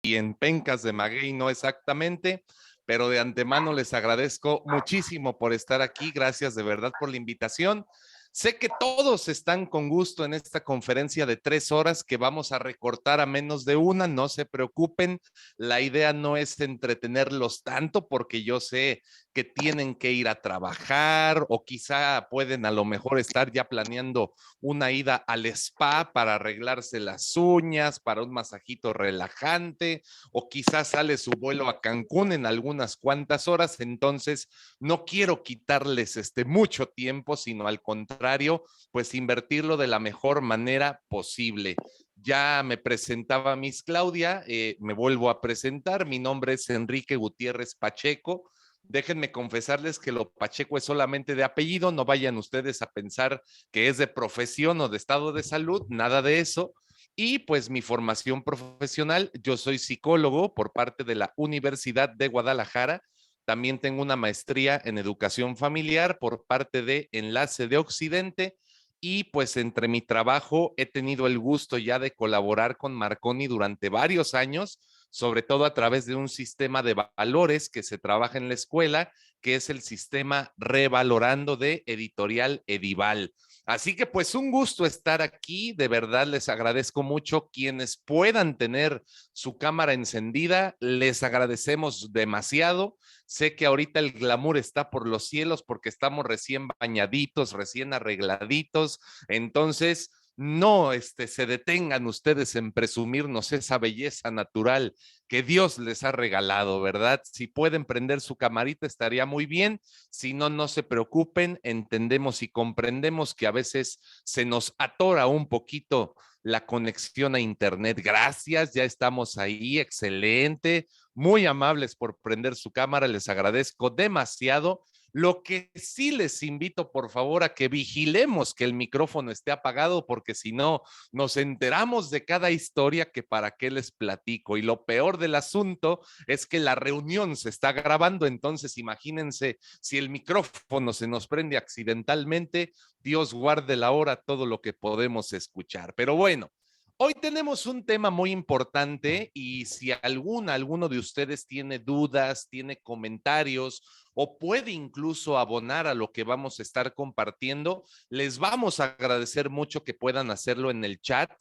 y en pencas de maguey no exactamente, pero de antemano les agradezco muchísimo por estar aquí. Gracias de verdad por la invitación. Sé que todos están con gusto en esta conferencia de 3 horas que vamos a recortar a menos de una, no se preocupen. La idea no es entretenerlos tanto porque yo sé que tienen que ir a trabajar o quizá pueden a lo mejor estar ya planeando una ida al spa para arreglarse las uñas, para un masajito relajante, o quizás sale su vuelo a Cancún en algunas cuantas horas. Entonces, no quiero quitarles mucho tiempo, sino al contrario, pues invertirlo de la mejor manera posible. Ya me presentaba Miss Claudia, me vuelvo a presentar. Mi nombre es Enrique Gutiérrez Pacheco. Déjenme confesarles que lo Pacheco es solamente de apellido, no vayan ustedes a pensar que es de profesión o de estado de salud, nada de eso. Y pues mi formación profesional, yo soy psicólogo por parte de la Universidad de Guadalajara. También tengo una maestría en educación familiar por parte de Enlace de Occidente. Y pues entre mi trabajo he tenido el gusto ya de colaborar con Marconi durante varios años, sobre todo a través de un sistema de valores que se trabaja en la escuela, que es el sistema Revalorando de Editorial Edival. Así que pues un gusto estar aquí, de verdad les agradezco mucho. Quienes puedan tener su cámara encendida, les agradecemos demasiado. Sé que ahorita el glamour está por los cielos porque estamos recién bañaditos, recién arregladitos, entonces no se detengan ustedes en presumirnos esa belleza natural que Dios les ha regalado, ¿verdad? Si pueden prender su camarita estaría muy bien. Si no, no se preocupen, entendemos y comprendemos que a veces se nos atora un poquito la conexión a internet. Gracias, ya estamos ahí, excelente. Muy amables por prender su cámara, les agradezco demasiado. Lo que sí les invito, por favor, a que vigilemos que el micrófono esté apagado, porque si no, nos enteramos de cada historia que para qué les platico. Y lo peor del asunto es que la reunión se está grabando, entonces imagínense si el micrófono se nos prende accidentalmente, Dios guarde la hora todo lo que podemos escuchar. Pero bueno, hoy tenemos un tema muy importante y si alguno de ustedes tiene dudas, tiene comentarios o puede incluso abonar a lo que vamos a estar compartiendo, les vamos a agradecer mucho que puedan hacerlo en el chat.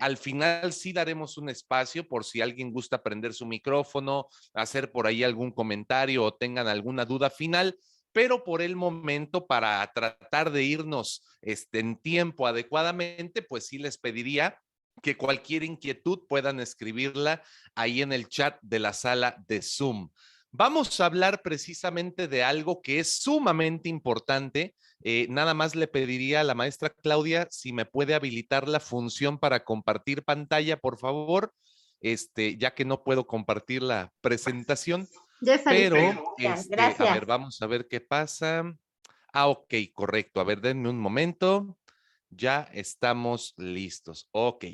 Al final sí daremos un espacio por si alguien gusta prender su micrófono, hacer por ahí algún comentario o tengan alguna duda final, pero por el momento, para tratar de irnos en tiempo adecuadamente, pues sí les pediría que cualquier inquietud puedan escribirla ahí en el chat de la sala de Zoom. Vamos a hablar precisamente de algo que es sumamente importante. Nada más le pediría a la maestra Claudia si me puede habilitar la función para compartir pantalla, por favor, ya que no puedo compartir la presentación, Jefferson, pero a ver, gracias. vamos a ver qué pasa. Ah, ok, correcto. A ver, denme un momento. Ya estamos listos. Ok.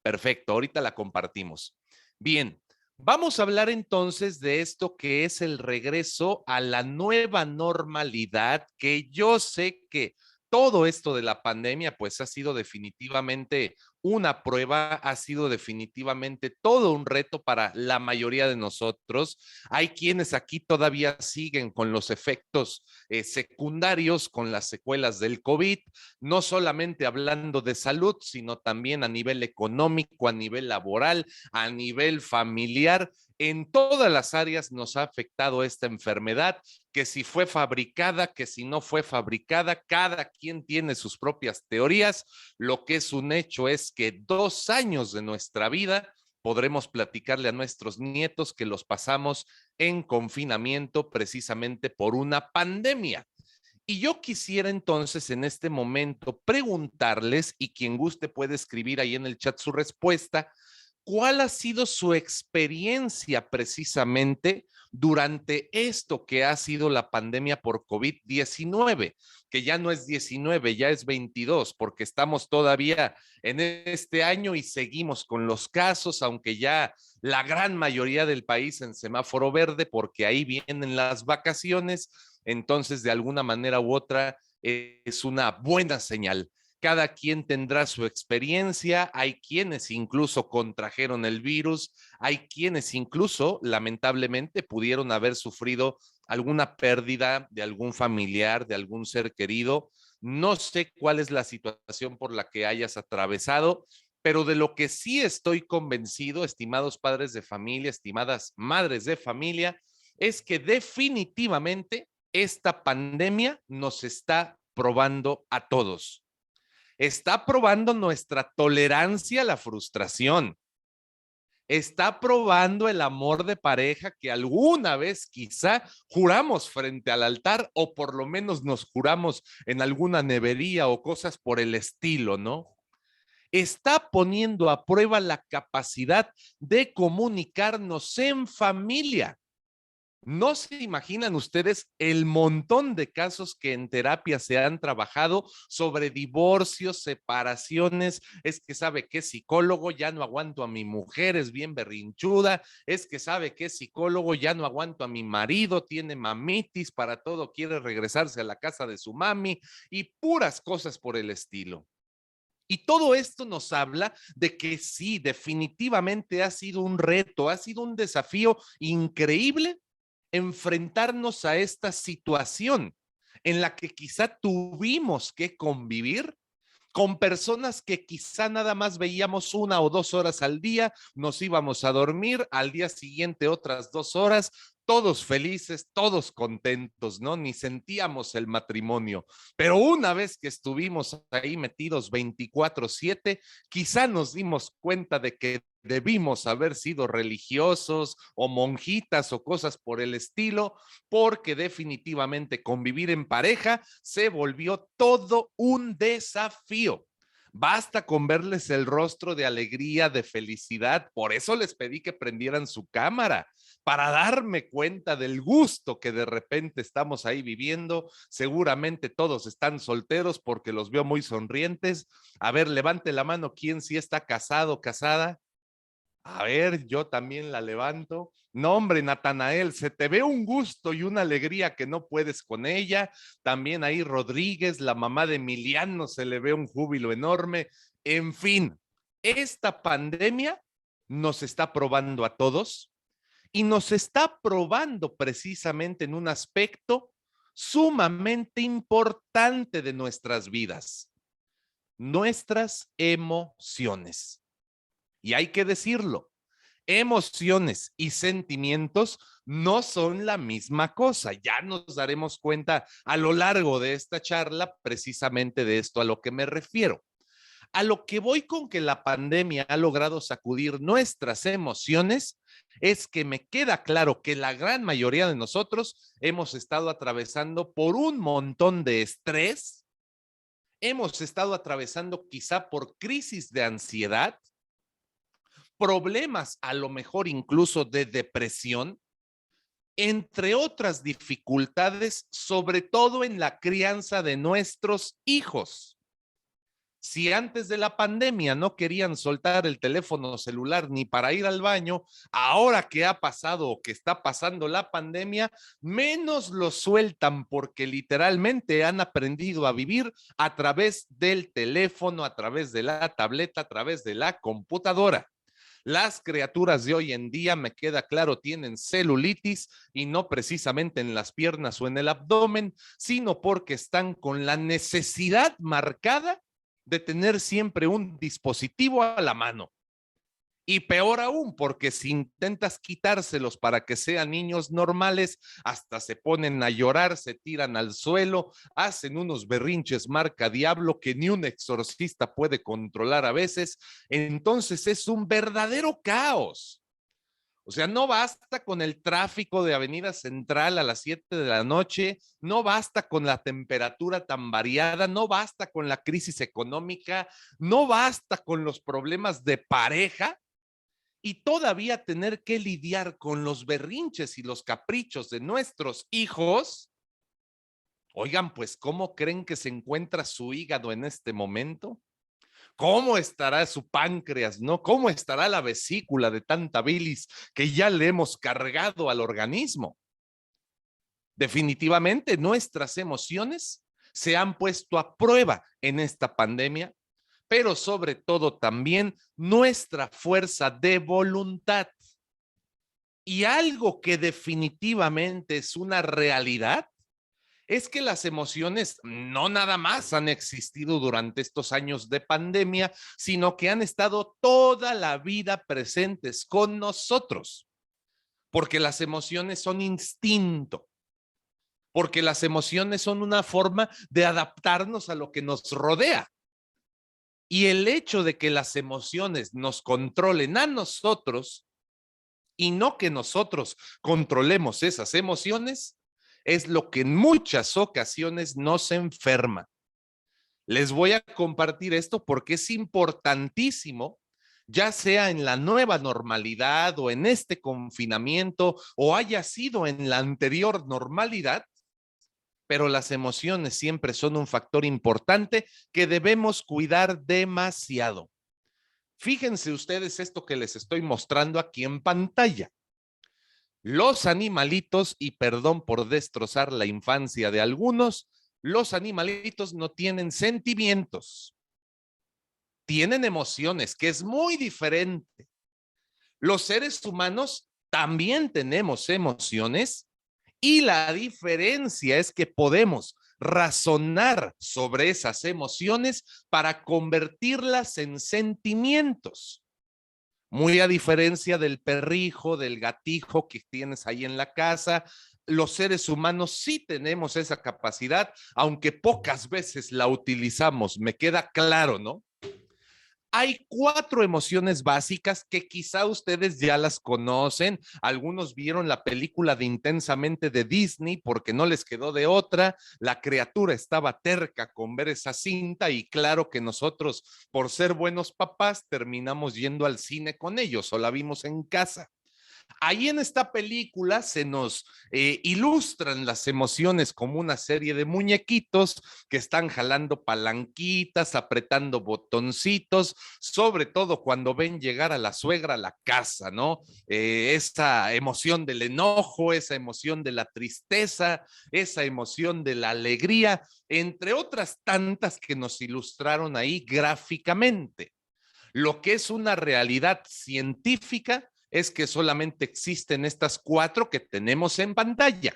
Perfecto, ahorita la compartimos. Bien, vamos a hablar entonces de esto que es el regreso a la nueva normalidad, que yo sé que todo esto de la pandemia pues ha sido definitivamente una prueba, ha sido definitivamente todo un reto para la mayoría de nosotros. Hay quienes aquí todavía siguen con los efectos secundarios, con las secuelas del COVID, no solamente hablando de salud, sino también a nivel económico, a nivel laboral, a nivel familiar. En todas las áreas nos ha afectado esta enfermedad, que si fue fabricada, que si no fue fabricada, cada quien tiene sus propias teorías. Lo que es un hecho es que 2 años de nuestra vida podremos platicarle a nuestros nietos que los pasamos en confinamiento precisamente por una pandemia. Y yo quisiera entonces en este momento preguntarles, y quien guste puede escribir ahí en el chat su respuesta, ¿cuál ha sido su experiencia precisamente durante esto que ha sido la pandemia por COVID-19? Que ya no es 19, ya es 22, porque estamos todavía en este año y seguimos con los casos, aunque ya la gran mayoría del país en semáforo verde, porque ahí vienen las vacaciones, entonces de alguna manera u otra es una buena señal. Cada quien tendrá su experiencia, hay quienes incluso contrajeron el virus, hay quienes incluso lamentablemente pudieron haber sufrido alguna pérdida de algún familiar, de algún ser querido. No sé cuál es la situación por la que hayas atravesado, pero de lo que sí estoy convencido, estimados padres de familia, estimadas madres de familia, es que definitivamente esta pandemia nos está probando a todos. Está probando nuestra tolerancia a la frustración. Está probando el amor de pareja que alguna vez quizá juramos frente al altar o por lo menos nos juramos en alguna nevería o cosas por el estilo, ¿no? Está poniendo a prueba la capacidad de comunicarnos en familia. No se imaginan ustedes el montón de casos que en terapia se han trabajado sobre divorcios, separaciones. Es que sabe que es psicólogo, ya no aguanto a mi mujer, es bien berrinchuda. Es que sabe que es psicólogo, ya no aguanto a mi marido, tiene mamitis, para todo quiere regresarse a la casa de su mami y puras cosas por el estilo. Y todo esto nos habla de que sí, definitivamente ha sido un reto, ha sido un desafío increíble enfrentarnos a esta situación en la que quizá tuvimos que convivir con personas que quizá nada más veíamos 1 o 2 horas al día, nos íbamos a dormir, al día siguiente otras 2 horas, todos felices, todos contentos, ¿no? Ni sentíamos el matrimonio. Pero una vez que estuvimos ahí metidos 24/7, quizá nos dimos cuenta de que debimos haber sido religiosos o monjitas o cosas por el estilo, porque definitivamente convivir en pareja se volvió todo un desafío. Basta con verles el rostro de alegría, de felicidad. Por eso les pedí que prendieran su cámara, para darme cuenta del gusto que de repente estamos ahí viviendo. Seguramente todos están solteros porque los veo muy sonrientes. A ver, levante la mano, ¿quién sí está casado o casada? A ver, yo también la levanto. No, hombre, Natanael, se te ve un gusto y una alegría que no puedes con ella. También ahí Rodríguez, la mamá de Emiliano, se le ve un júbilo enorme. En fin, esta pandemia nos está probando a todos y nos está probando precisamente en un aspecto sumamente importante de nuestras vidas, nuestras emociones. Y hay que decirlo, emociones y sentimientos no son la misma cosa. Ya nos daremos cuenta a lo largo de esta charla precisamente de esto a lo que me refiero. A lo que voy con que la pandemia ha logrado sacudir nuestras emociones es que me queda claro que la gran mayoría de nosotros hemos estado atravesando por un montón de estrés, hemos estado atravesando quizá por crisis de ansiedad, problemas a lo mejor incluso de depresión, entre otras dificultades, sobre todo en la crianza de nuestros hijos. Si antes de la pandemia no querían soltar el teléfono celular ni para ir al baño, ahora que ha pasado o que está pasando la pandemia, menos lo sueltan porque literalmente han aprendido a vivir a través del teléfono, a través de la tableta, a través de la computadora. Las criaturas de hoy en día, me queda claro, tienen celulitis y no precisamente en las piernas o en el abdomen, sino porque están con la necesidad marcada de tener siempre un dispositivo a la mano. Y peor aún, porque si intentas quitárselos para que sean niños normales, hasta se ponen a llorar, se tiran al suelo, hacen unos berrinches marca diablo que ni un exorcista puede controlar a veces. Entonces es un verdadero caos. O sea, no basta con el tráfico de Avenida Central a las 7 de la noche, no basta con la temperatura tan variada, no basta con la crisis económica, no basta con los problemas de pareja y todavía tener que lidiar con los berrinches y los caprichos de nuestros hijos. Oigan, pues, ¿cómo creen que se encuentra su hígado en este momento? ¿Cómo estará su páncreas, no? ¿Cómo estará la vesícula de tanta bilis que ya le hemos cargado al organismo? Definitivamente nuestras emociones se han puesto a prueba en esta pandemia, pero sobre todo también nuestra fuerza de voluntad. Y algo que definitivamente es una realidad es que las emociones no nada más han existido durante estos años de pandemia, sino que han estado toda la vida presentes con nosotros, porque las emociones son instinto, porque las emociones son una forma de adaptarnos a lo que nos rodea. Y el hecho de que las emociones nos controlen a nosotros y no que nosotros controlemos esas emociones es lo que en muchas ocasiones nos enferma. Les voy a compartir esto porque es importantísimo, ya sea en la nueva normalidad o en este confinamiento o haya sido en la anterior normalidad, pero las emociones siempre son un factor importante que debemos cuidar demasiado. Fíjense ustedes esto que les estoy mostrando aquí en pantalla. Los animalitos, y perdón por destrozar la infancia de algunos, los animalitos no tienen sentimientos, tienen emociones, que es muy diferente. Los seres humanos también tenemos emociones y la diferencia es que podemos razonar sobre esas emociones para convertirlas en sentimientos. Muy a diferencia del perrijo, del gatijo que tienes ahí en la casa, los seres humanos sí tenemos esa capacidad, aunque pocas veces la utilizamos, me queda claro, ¿no? Hay 4 emociones básicas que quizá ustedes ya las conocen. Algunos vieron la película de Intensamente de Disney porque no les quedó de otra. La criatura estaba terca con ver esa cinta y claro que nosotros, por ser buenos papás, terminamos yendo al cine con ellos o la vimos en casa. Ahí en esta película se nos ilustran las emociones como una serie de muñequitos que están jalando palanquitas, apretando botoncitos, sobre todo cuando ven llegar a la suegra a la casa, ¿no? Esa emoción del enojo, esa emoción de la tristeza, esa emoción de la alegría, entre otras tantas que nos ilustraron ahí gráficamente. Lo que es una realidad científica es que solamente existen estas 4 que tenemos en pantalla.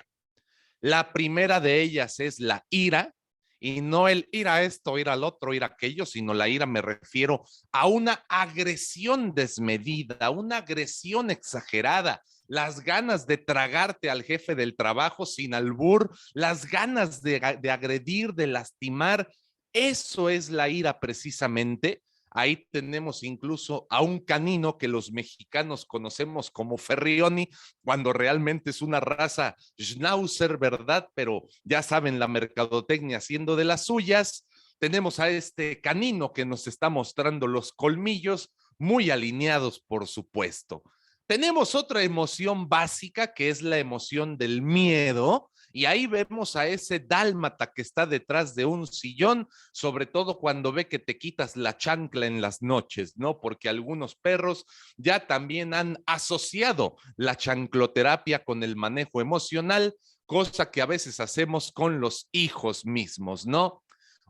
La primera de ellas es la ira, y no el ir a esto, ir al otro, ir a aquello, sino la ira me refiero a una agresión desmedida, una agresión exagerada, las ganas de tragarte al jefe del trabajo sin albur, las ganas de agredir, de lastimar. Eso es la ira precisamente. Ahí tenemos incluso a un canino que los mexicanos conocemos como Ferrioni, cuando realmente es una raza schnauzer, ¿verdad? Pero ya saben, la mercadotecnia haciendo de las suyas. Tenemos a este canino que nos está mostrando los colmillos, muy alineados, por supuesto. Tenemos otra emoción básica que es la emoción del miedo, y ahí vemos a ese dálmata que está detrás de un sillón, sobre todo cuando ve que te quitas la chancla en las noches, ¿no? Porque algunos perros ya también han asociado la chancloterapia con el manejo emocional, cosa que a veces hacemos con los hijos mismos, ¿no?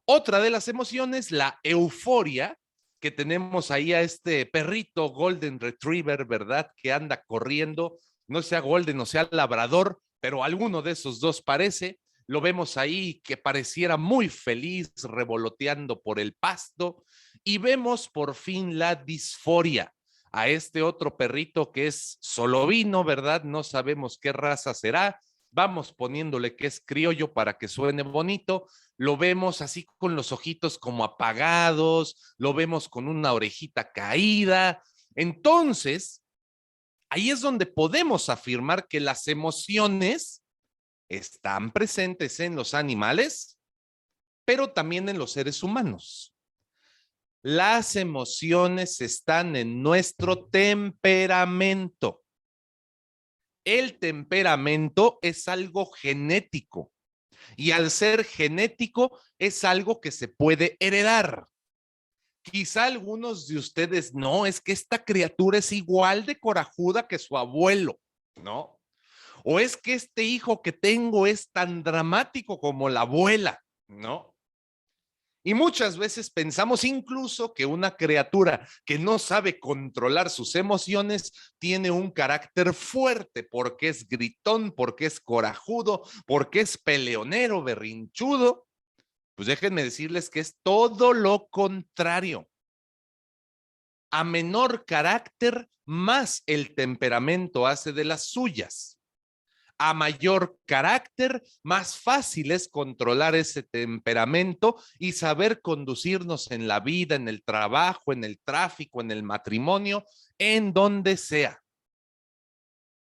Otra de las emociones, la euforia, que tenemos ahí a este perrito Golden Retriever, ¿verdad? Que anda corriendo, no sea Golden o sea Labrador, pero alguno de esos dos parece. Lo vemos ahí que pareciera muy feliz revoloteando por el pasto y vemos por fin la disforia a este otro perrito que es solovino, ¿verdad? No sabemos qué raza será. Vamos poniéndole que es criollo para que suene bonito. Lo vemos así con los ojitos como apagados, lo vemos con una orejita caída. Entonces, ahí es donde podemos afirmar que las emociones están presentes en los animales, pero también en los seres humanos. Las emociones están en nuestro temperamento. El temperamento es algo genético y al ser genético es algo que se puede heredar. Quizá algunos de ustedes no, es que esta criatura es igual de corajuda que su abuelo, ¿no? O es que este hijo que tengo es tan dramático como la abuela. ¿no? Y muchas veces pensamos incluso que una criatura que no sabe controlar sus emociones tiene un carácter fuerte porque es gritón, porque es corajudo, porque es peleonero, berrinchudo. Pues déjenme decirles que es todo lo contrario. A menor carácter, más el temperamento hace de las suyas. A mayor carácter, más fácil es controlar ese temperamento y saber conducirnos en la vida, en el trabajo, en el tráfico, en el matrimonio, en donde sea.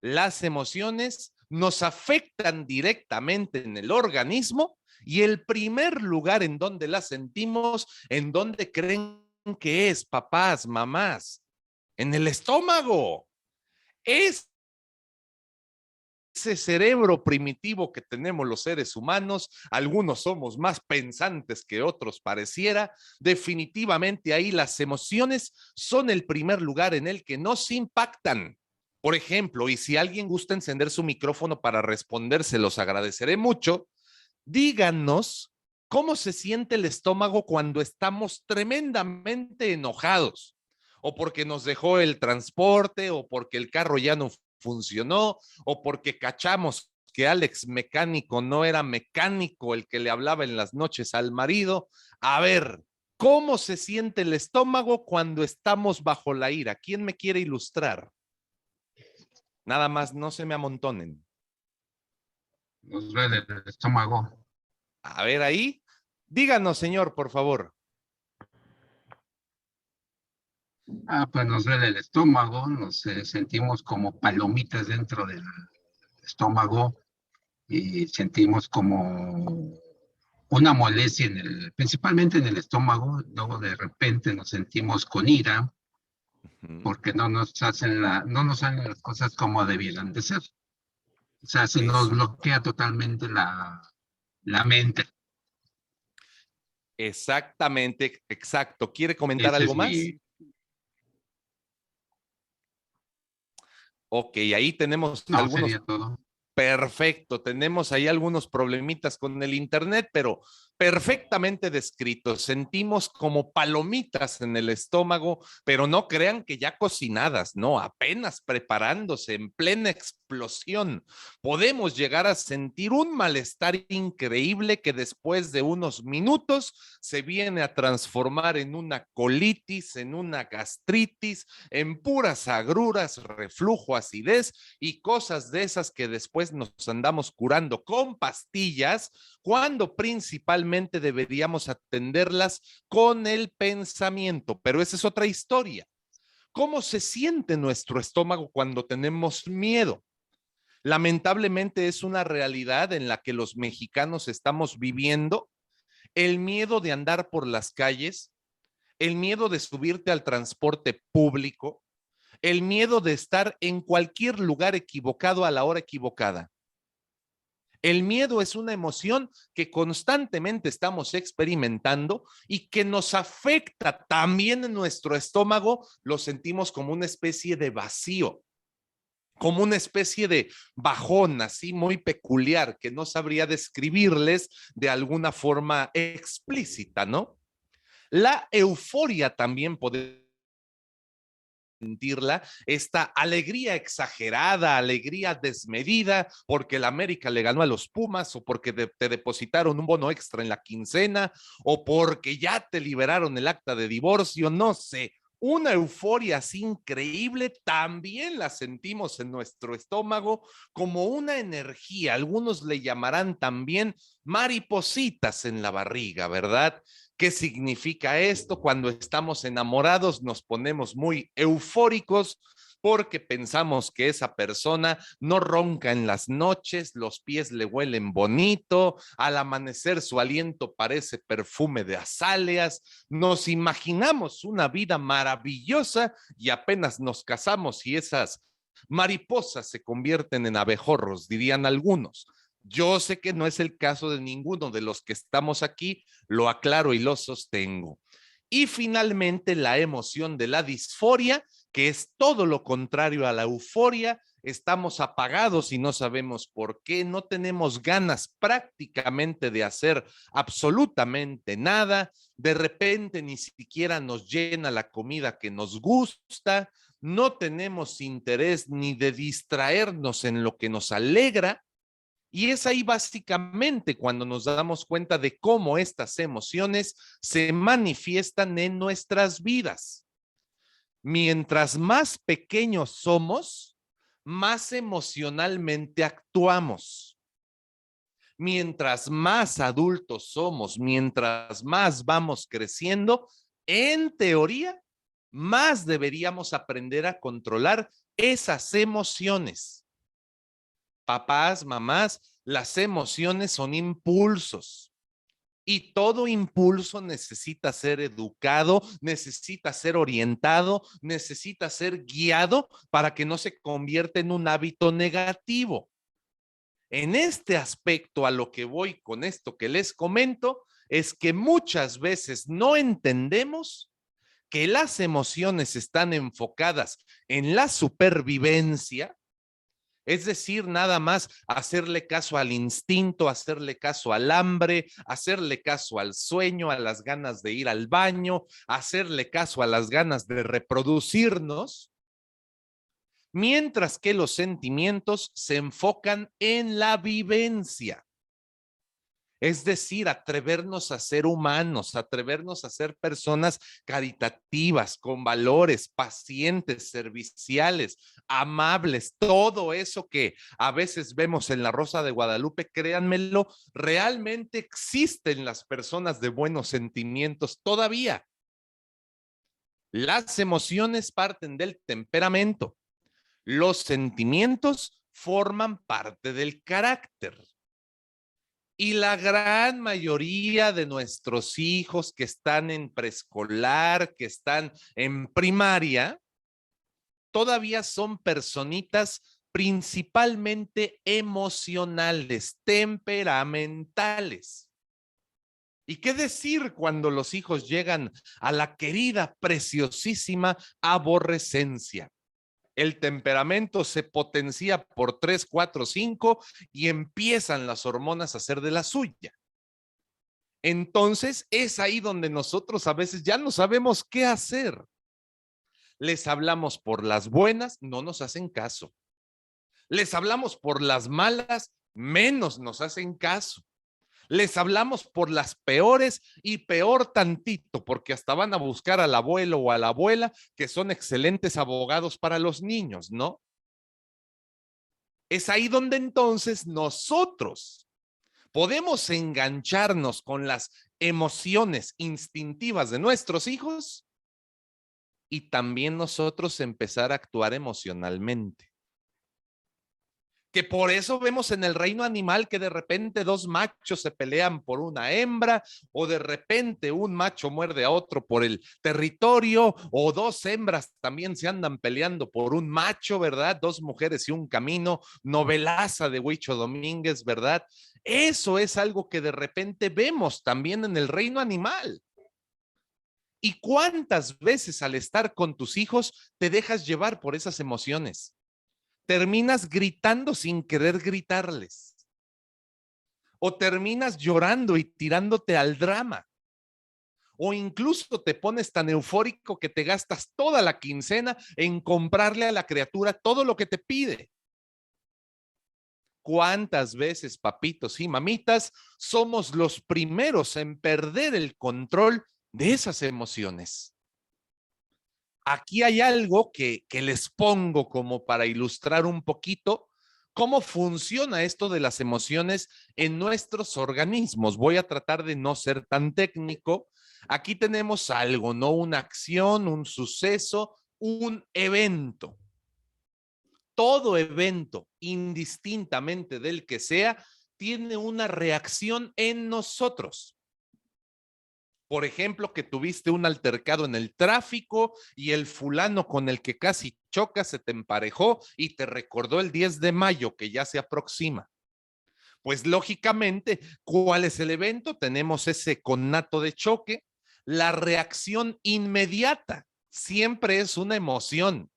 Las emociones nos afectan directamente en el organismo y el primer lugar en donde las sentimos, en donde creen que es, papás, mamás, en el estómago. Es ese cerebro primitivo que tenemos los seres humanos, algunos somos más pensantes que otros pareciera, definitivamente ahí las emociones son el primer lugar en el que nos impactan. Por ejemplo, y si alguien gusta encender su micrófono para responder, se los agradeceré mucho, díganos cómo se siente el estómago cuando estamos tremendamente enojados, o porque nos dejó el transporte, o porque el carro ya no funcionó, o porque cachamos que Alex mecánico no era mecánico el que le hablaba en las noches al marido. A ver, ¿cómo se siente el estómago cuando estamos bajo la ira? ¿Quién me quiere ilustrar? Nada más, no se me amontonen. Nos duele el estómago. A ver ahí, díganos, señor, por favor. Pues nos duele el estómago, nos sentimos como palomitas dentro del estómago y sentimos como una molestia principalmente en el estómago. Luego de repente nos sentimos con ira porque no nos salen las cosas como debieran de ser. O sea, se nos Eso. bloquea totalmente la mente. Exactamente, exacto. ¿Quiere comentar Ese algo es más? mi, Ok, ahí tenemos no, algunos. sería todo. Perfecto, tenemos ahí algunos problemitas con el internet, pero perfectamente descritos. Sentimos como palomitas en el estómago, pero no crean que ya cocinadas, no, apenas preparándose en plena explosión. Podemos llegar a sentir un malestar increíble que después de unos minutos se viene a transformar en una colitis, en una gastritis, en puras agruras, reflujo, acidez y cosas de esas que después nos andamos curando con pastillas, cuando principalmente deberíamos atenderlas con el pensamiento. Pero esa es otra historia. ¿Cómo se siente nuestro estómago cuando tenemos miedo? Lamentablemente es una realidad en la que los mexicanos estamos viviendo. El miedo de andar por las calles, el miedo de subirte al transporte público, el miedo de estar en cualquier lugar equivocado a la hora equivocada. El miedo es una emoción que constantemente estamos experimentando y que nos afecta también en nuestro estómago. Lo sentimos como una especie de vacío, como una especie de bajón así muy peculiar que no sabría describirles de alguna forma explícita, ¿no? La euforia también podemos sentirla, esta alegría exagerada, alegría desmedida, porque el América le ganó a los Pumas, o porque te depositaron un bono extra en la quincena, o porque ya te liberaron el acta de divorcio, no sé. Una euforia así increíble también la sentimos en nuestro estómago como una energía. Algunos le llamarán también maripositas en la barriga, ¿verdad? ¿Qué significa esto? Cuando estamos enamorados nos ponemos muy eufóricos porque pensamos que esa persona no ronca en las noches, los pies le huelen bonito, al amanecer su aliento parece perfume de azaleas, nos imaginamos una vida maravillosa y apenas nos casamos y esas mariposas se convierten en abejorros, dirían algunos. Yo sé que no es el caso de ninguno de los que estamos aquí, lo aclaro y lo sostengo. Y finalmente la emoción de la disforia, que es todo lo contrario a la euforia. Estamos apagados y no sabemos por qué, no tenemos ganas prácticamente de hacer absolutamente nada, de repente ni siquiera nos llena la comida que nos gusta, no tenemos interés ni de distraernos en lo que nos alegra, y es ahí básicamente cuando nos damos cuenta de cómo estas emociones se manifiestan en nuestras vidas. Mientras más pequeños somos, más emocionalmente actuamos. Mientras más adultos somos, mientras más vamos creciendo, en teoría, más deberíamos aprender a controlar esas emociones. Papás, mamás, las emociones son impulsos. Y todo impulso necesita ser educado, necesita ser orientado, necesita ser guiado para que no se convierta en un hábito negativo. En este aspecto, a lo que voy con esto que les comento, es que muchas veces no entendemos que las emociones están enfocadas en la supervivencia, es decir, nada más hacerle caso al instinto, hacerle caso al hambre, hacerle caso al sueño, a las ganas de ir al baño, hacerle caso a las ganas de reproducirnos, mientras que los sentimientos se enfocan en la vivencia. Es decir, atrevernos a ser humanos, atrevernos a ser personas caritativas, con valores, pacientes, serviciales, amables, todo eso que a veces vemos en La Rosa de Guadalupe, créanmelo, realmente existen las personas de buenos sentimientos todavía. Las emociones parten del temperamento, los sentimientos forman parte del carácter. Y la gran mayoría de nuestros hijos que están en preescolar, que están en primaria, todavía son personitas principalmente emocionales, temperamentales. ¿Y qué decir cuando los hijos llegan a la querida, preciosísima aborrecencia? El temperamento se potencia por 3, 4, 5 y empiezan las hormonas a hacer de la suya. Entonces es ahí donde nosotros a veces ya no sabemos qué hacer. Les hablamos por las buenas, no nos hacen caso. Les hablamos por las malas, menos nos hacen caso. Les hablamos por las peores y peor tantito, porque hasta van a buscar al abuelo o a la abuela, que son excelentes abogados para los niños, ¿no? Es ahí donde entonces nosotros podemos engancharnos con las emociones instintivas de nuestros hijos y también nosotros empezar a actuar emocionalmente. Que por eso vemos en el reino animal que de repente dos machos se pelean por una hembra, o de repente un macho muerde a otro por el territorio, o dos hembras también se andan peleando por un macho, ¿verdad? Dos mujeres y un camino, novelaza de Huicho Domínguez, ¿verdad? Eso es algo que de repente vemos también en el reino animal. ¿Y cuántas veces al estar con tus hijos te dejas llevar por esas emociones? Terminas gritando sin querer gritarles. O terminas llorando y tirándote al drama. O incluso te pones tan eufórico que te gastas toda la quincena en comprarle a la criatura todo lo que te pide. ¿Cuántas veces, papitos y mamitas, somos los primeros en perder el control de esas emociones? Aquí hay algo que les pongo como para ilustrar un poquito cómo funciona esto de las emociones en nuestros organismos. Voy a tratar de no ser tan técnico. Aquí tenemos algo, ¿no? Una acción, un suceso, un evento. Todo evento, indistintamente del que sea, tiene una reacción en nosotros. Por ejemplo, que tuviste un altercado en el tráfico y el fulano con el que casi chocas se te emparejó y te recordó el 10 de mayo que ya se aproxima. Pues lógicamente, ¿cuál es el evento? Tenemos ese conato de choque, la reacción inmediata siempre es una emoción.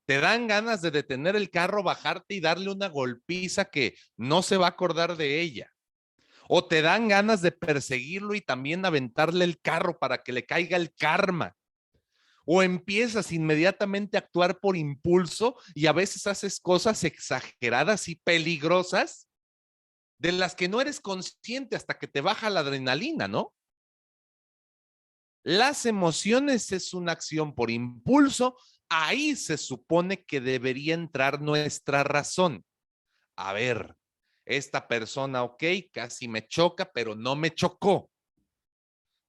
Te dan ganas de detener el carro, bajarte y darle una golpiza que no se va a acordar de ella. O te dan ganas de perseguirlo y también aventarle el carro para que le caiga el karma. O empiezas inmediatamente a actuar por impulso y a veces haces cosas exageradas y peligrosas de las que no eres consciente hasta que te baja la adrenalina, ¿no? Las emociones es una acción por impulso, ahí se supone que debería entrar nuestra razón. A ver, esta persona, ok, casi me choca, pero no me chocó.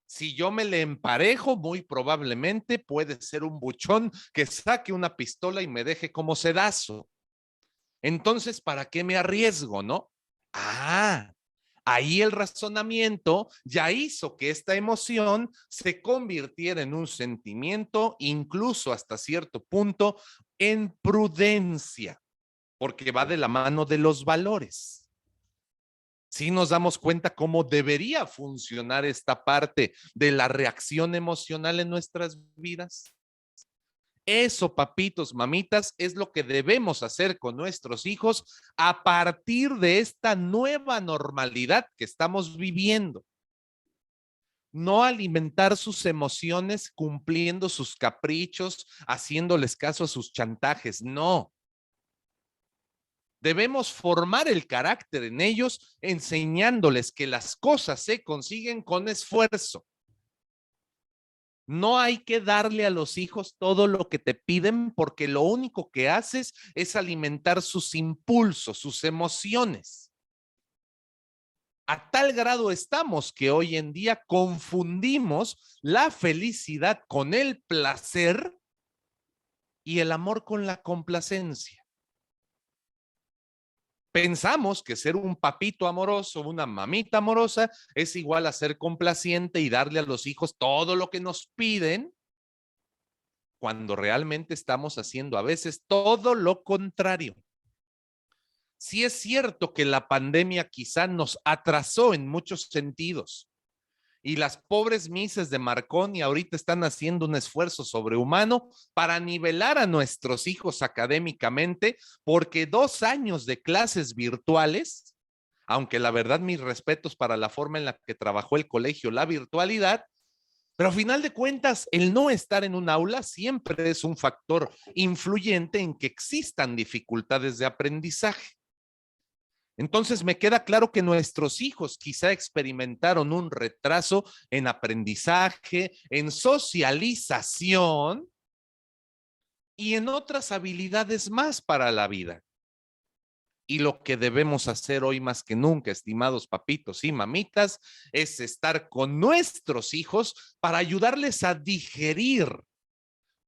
Si yo me le emparejo, muy probablemente puede ser un buchón que saque una pistola y me deje como sedazo. Entonces, ¿para qué me arriesgo, no? Ah, ahí el razonamiento ya hizo que esta emoción se convirtiera en un sentimiento, incluso hasta cierto punto, en prudencia, porque va de la mano de los valores. Sí nos damos cuenta cómo debería funcionar esta parte de la reacción emocional en nuestras vidas. Eso, papitos, mamitas, es lo que debemos hacer con nuestros hijos a partir de esta nueva normalidad que estamos viviendo. No alimentar sus emociones cumpliendo sus caprichos, haciéndoles caso a sus chantajes, no. Debemos formar el carácter en ellos, enseñándoles que las cosas se consiguen con esfuerzo. No hay que darle a los hijos todo lo que te piden porque lo único que haces es alimentar sus impulsos, sus emociones. A tal grado estamos que hoy en día confundimos la felicidad con el placer y el amor con la complacencia. Pensamos que ser un papito amoroso, una mamita amorosa, es igual a ser complaciente y darle a los hijos todo lo que nos piden, cuando realmente estamos haciendo a veces todo lo contrario. Sí es cierto que la pandemia quizá nos atrasó en muchos sentidos y las pobres mises de Marconi ahorita están haciendo un esfuerzo sobrehumano para nivelar a nuestros hijos académicamente, porque 2 años de clases virtuales, aunque la verdad mis respetos para la forma en la que trabajó el colegio, la virtualidad, pero a final de cuentas, el no estar en un aula siempre es un factor influyente en que existan dificultades de aprendizaje. Entonces me queda claro que nuestros hijos quizá experimentaron un retraso en aprendizaje, en socialización y en otras habilidades más para la vida. Y lo que debemos hacer hoy más que nunca, estimados papitos y mamitas, es estar con nuestros hijos para ayudarles a digerir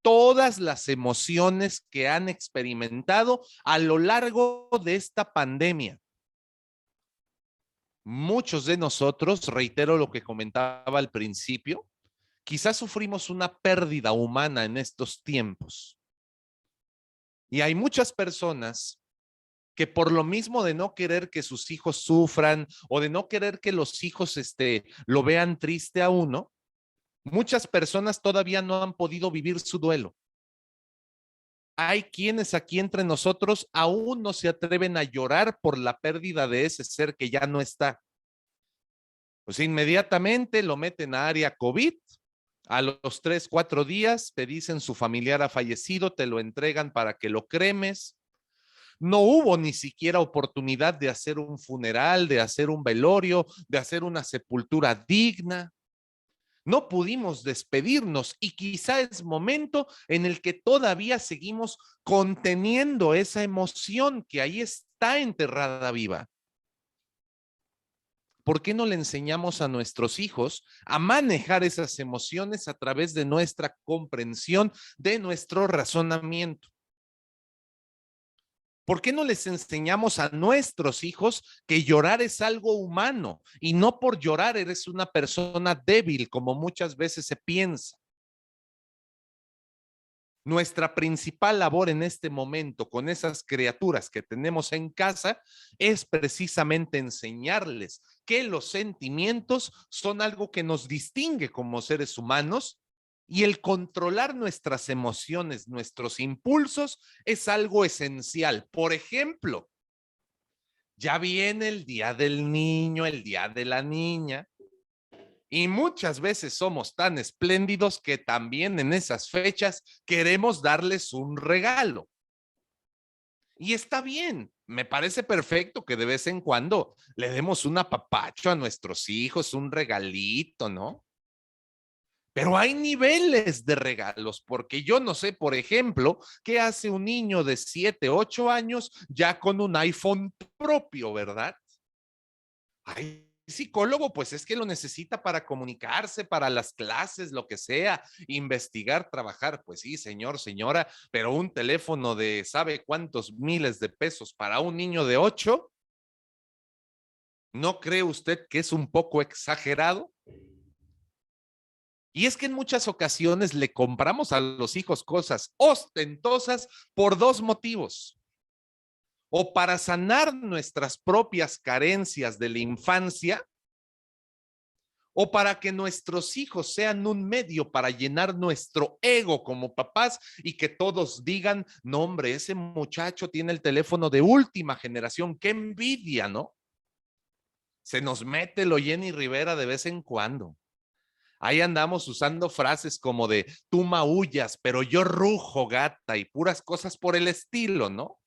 todas las emociones que han experimentado a lo largo de esta pandemia. Muchos de nosotros, reitero lo que comentaba al principio, quizás sufrimos una pérdida humana en estos tiempos. Y hay muchas personas que por lo mismo de no querer que sus hijos sufran o de no querer que los hijos lo vean triste a uno, muchas personas todavía no han podido vivir su duelo. Hay quienes aquí entre nosotros aún no se atreven a llorar por la pérdida de ese ser que ya no está. Pues inmediatamente lo meten a área COVID. A los 3, 4 días te dicen su familiar ha fallecido, te lo entregan para que lo cremes. No hubo ni siquiera oportunidad de hacer un funeral, de hacer un velorio, de hacer una sepultura digna. No pudimos despedirnos y quizá es momento en el que todavía seguimos conteniendo esa emoción que ahí está enterrada viva. ¿Por qué no le enseñamos a nuestros hijos a manejar esas emociones a través de nuestra comprensión, de nuestro razonamiento? ¿Por qué no les enseñamos a nuestros hijos que llorar es algo humano y no por llorar eres una persona débil como muchas veces se piensa? Nuestra principal labor en este momento con esas criaturas que tenemos en casa es precisamente enseñarles que los sentimientos son algo que nos distingue como seres humanos Y el controlar nuestras emociones, nuestros impulsos, es algo esencial. Por ejemplo, ya viene el día del niño, el día de la niña, y muchas veces somos tan espléndidos que también en esas fechas queremos darles un regalo. Y está bien, me parece perfecto que de vez en cuando le demos un apapacho a nuestros hijos, un regalito, ¿no? Pero hay niveles de regalos, porque yo no sé, por ejemplo, qué hace un niño de 7, 8 años ya con un iPhone propio, ¿verdad? Hay psicólogo, pues es que lo necesita para comunicarse, para las clases, lo que sea, investigar, trabajar. Pues sí, señor, señora, pero un teléfono de sabe cuántos miles de pesos para un niño de 8, ¿no cree usted que es un poco exagerado? Y es que en muchas ocasiones le compramos a los hijos cosas ostentosas por dos motivos. O para sanar nuestras propias carencias de la infancia, o para que nuestros hijos sean un medio para llenar nuestro ego como papás y que todos digan, no hombre, ese muchacho tiene el teléfono de última generación, qué envidia, ¿no? Se nos mete lo Jenny Rivera de vez en cuando. Ahí andamos usando frases como de tú maullas, pero yo rujo, gata, y puras cosas por el estilo, ¿no?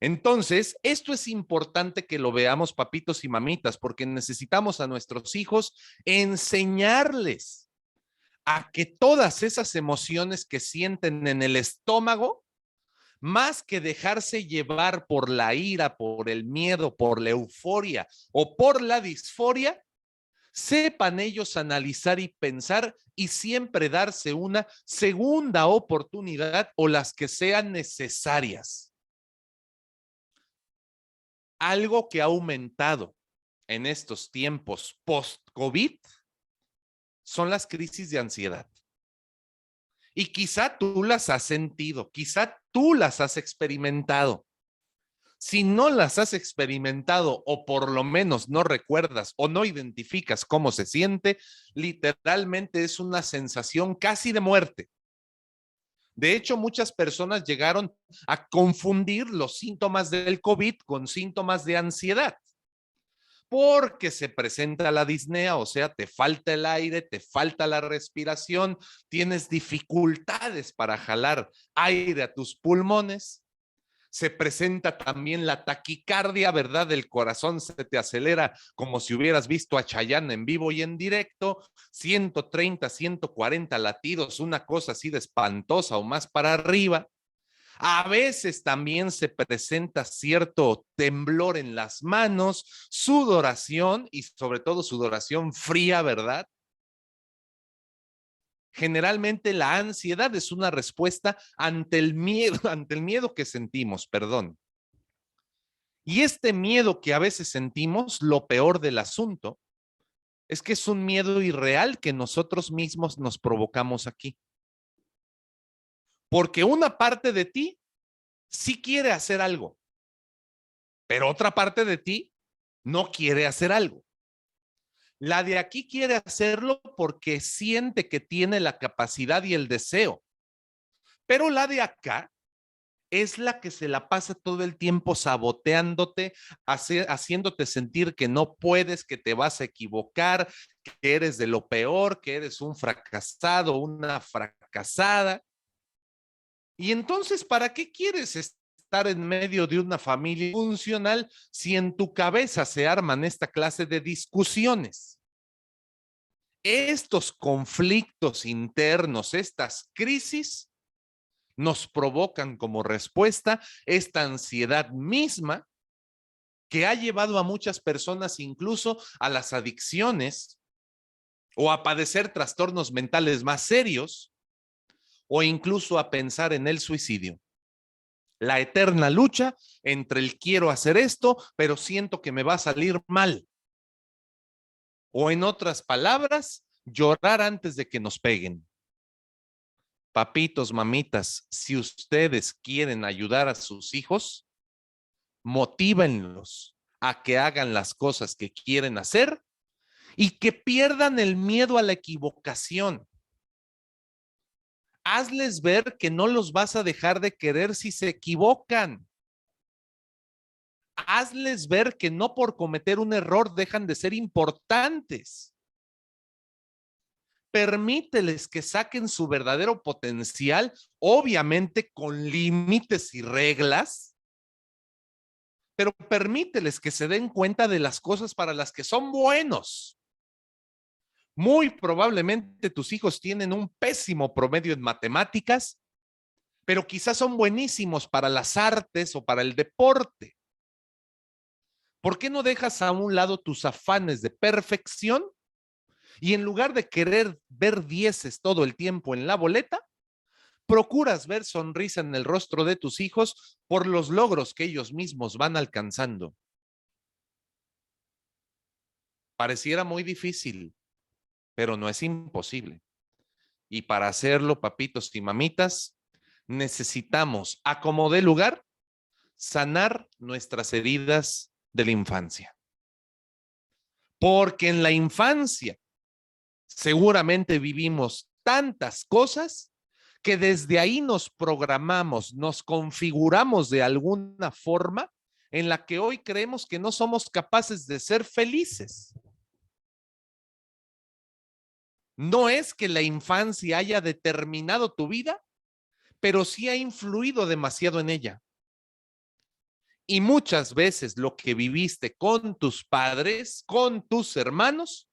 Entonces, esto es importante que lo veamos, papitos y mamitas, porque necesitamos a nuestros hijos enseñarles a que todas esas emociones que sienten en el estómago, más que dejarse llevar por la ira, por el miedo, por la euforia o por la disforia, sepan ellos analizar y pensar y siempre darse una segunda oportunidad o las que sean necesarias. Algo que ha aumentado en estos tiempos post-COVID son las crisis de ansiedad. Y quizá tú las has sentido, quizá tú las has experimentado. Si no las has experimentado o por lo menos no recuerdas o no identificas cómo se siente, literalmente es una sensación casi de muerte. De hecho, muchas personas llegaron a confundir los síntomas del COVID con síntomas de ansiedad, porque se presenta la disnea, o sea, te falta el aire, te falta la respiración, tienes dificultades para jalar aire a tus pulmones. Se presenta también la taquicardia, ¿verdad? El corazón se te acelera como si hubieras visto a Chayanne en vivo y en directo, 130, 140 latidos, una cosa así de espantosa o más para arriba. A veces también se presenta cierto temblor en las manos, sudoración y sobre todo sudoración fría, ¿verdad? Generalmente la ansiedad es una respuesta ante el miedo que sentimos, perdón. Y este miedo que a veces sentimos, lo peor del asunto, es que es un miedo irreal que nosotros mismos nos provocamos aquí. Porque una parte de ti sí quiere hacer algo, pero otra parte de ti no quiere hacer algo. La de aquí quiere hacerlo porque siente que tiene la capacidad y el deseo, pero la de acá es la que se la pasa todo el tiempo saboteándote, haciéndote sentir que no puedes, que te vas a equivocar, que eres de lo peor, que eres un fracasado, una fracasada. Y entonces, ¿para qué quieres estar en medio de una familia funcional si en tu cabeza se arman esta clase de discusiones? Estos conflictos internos, estas crisis, nos provocan como respuesta esta ansiedad misma que ha llevado a muchas personas incluso a las adicciones o a padecer trastornos mentales más serios o incluso a pensar en el suicidio. La eterna lucha entre el quiero hacer esto, pero siento que me va a salir mal. O en otras palabras, llorar antes de que nos peguen. Papitos, mamitas, si ustedes quieren ayudar a sus hijos, motívenlos a que hagan las cosas que quieren hacer y que pierdan el miedo a la equivocación. Hazles ver que no los vas a dejar de querer si se equivocan. Hazles ver que no por cometer un error dejan de ser importantes. Permíteles que saquen su verdadero potencial, obviamente con límites y reglas, pero permíteles que se den cuenta de las cosas para las que son buenos. Muy probablemente tus hijos tienen un pésimo promedio en matemáticas, pero quizás son buenísimos para las artes o para el deporte. ¿Por qué no dejas a un lado tus afanes de perfección y en lugar de querer ver dieces todo el tiempo en la boleta, procuras ver sonrisa en el rostro de tus hijos por los logros que ellos mismos van alcanzando? Pareciera muy difícil, pero no es imposible. Y para hacerlo, papitos y mamitas, necesitamos, a como dé lugar, sanar nuestras heridas de la infancia. Porque en la infancia seguramente vivimos tantas cosas que desde ahí nos programamos, nos configuramos de alguna forma en la que hoy creemos que no somos capaces de ser felices. No es que la infancia haya determinado tu vida, pero sí ha influido demasiado en ella. Y muchas veces lo que viviste con tus padres, con tus hermanos,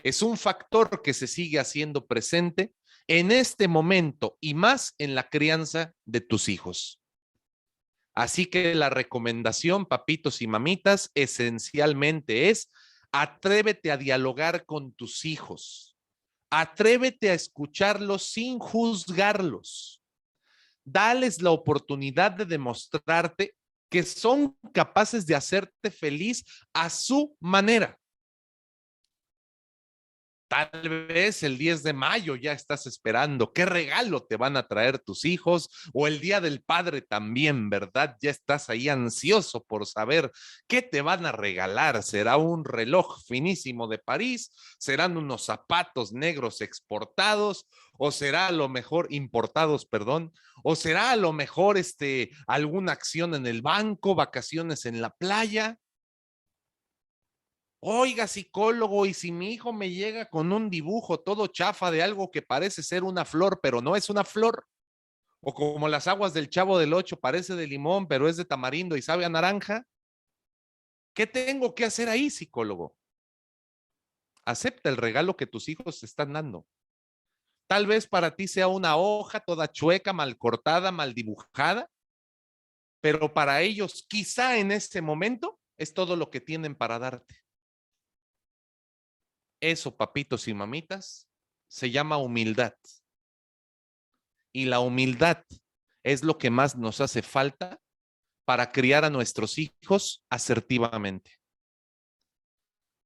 es un factor que se sigue haciendo presente en este momento y más en la crianza de tus hijos. Así que la recomendación, papitos y mamitas, esencialmente es: atrévete a dialogar con tus hijos. Atrévete a escucharlos sin juzgarlos. Dales la oportunidad de demostrarte que son capaces de hacerte feliz a su manera. Tal vez el 10 de mayo ya estás esperando qué regalo te van a traer tus hijos, o el Día del Padre también, ¿verdad? Ya estás ahí ansioso por saber qué te van a regalar. ¿Será un reloj finísimo de París? ¿Serán unos zapatos negros exportados? ¿O será a lo mejor importados, perdón? ¿O será a lo mejor alguna acción en el banco, vacaciones en la playa? Oiga, psicólogo, y si mi hijo me llega con un dibujo todo chafa de algo que parece ser una flor, pero no es una flor, o como las aguas del Chavo del Ocho, parece de limón, pero es de tamarindo y sabe a naranja, ¿qué tengo que hacer ahí, psicólogo? Acepta el regalo que tus hijos te están dando. Tal vez para ti sea una hoja toda chueca, mal cortada, mal dibujada, pero para ellos quizá en este momento es todo lo que tienen para darte. Eso, papitos y mamitas, se llama humildad. Y la humildad es lo que más nos hace falta para criar a nuestros hijos asertivamente,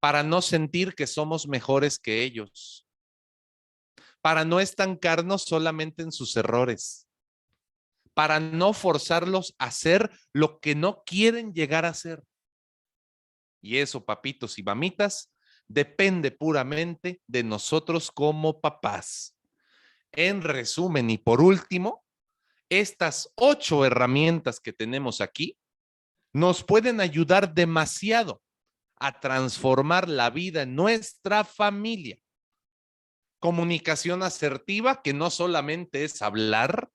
para no sentir que somos mejores que ellos, para no estancarnos solamente en sus errores, para no forzarlos a hacer lo que no quieren llegar a hacer. Y eso, papitos y mamitas, depende puramente de nosotros como papás. En resumen y por último, estas 8 herramientas que tenemos aquí nos pueden ayudar demasiado a transformar la vida en nuestra familia. Comunicación asertiva, que no solamente es hablar,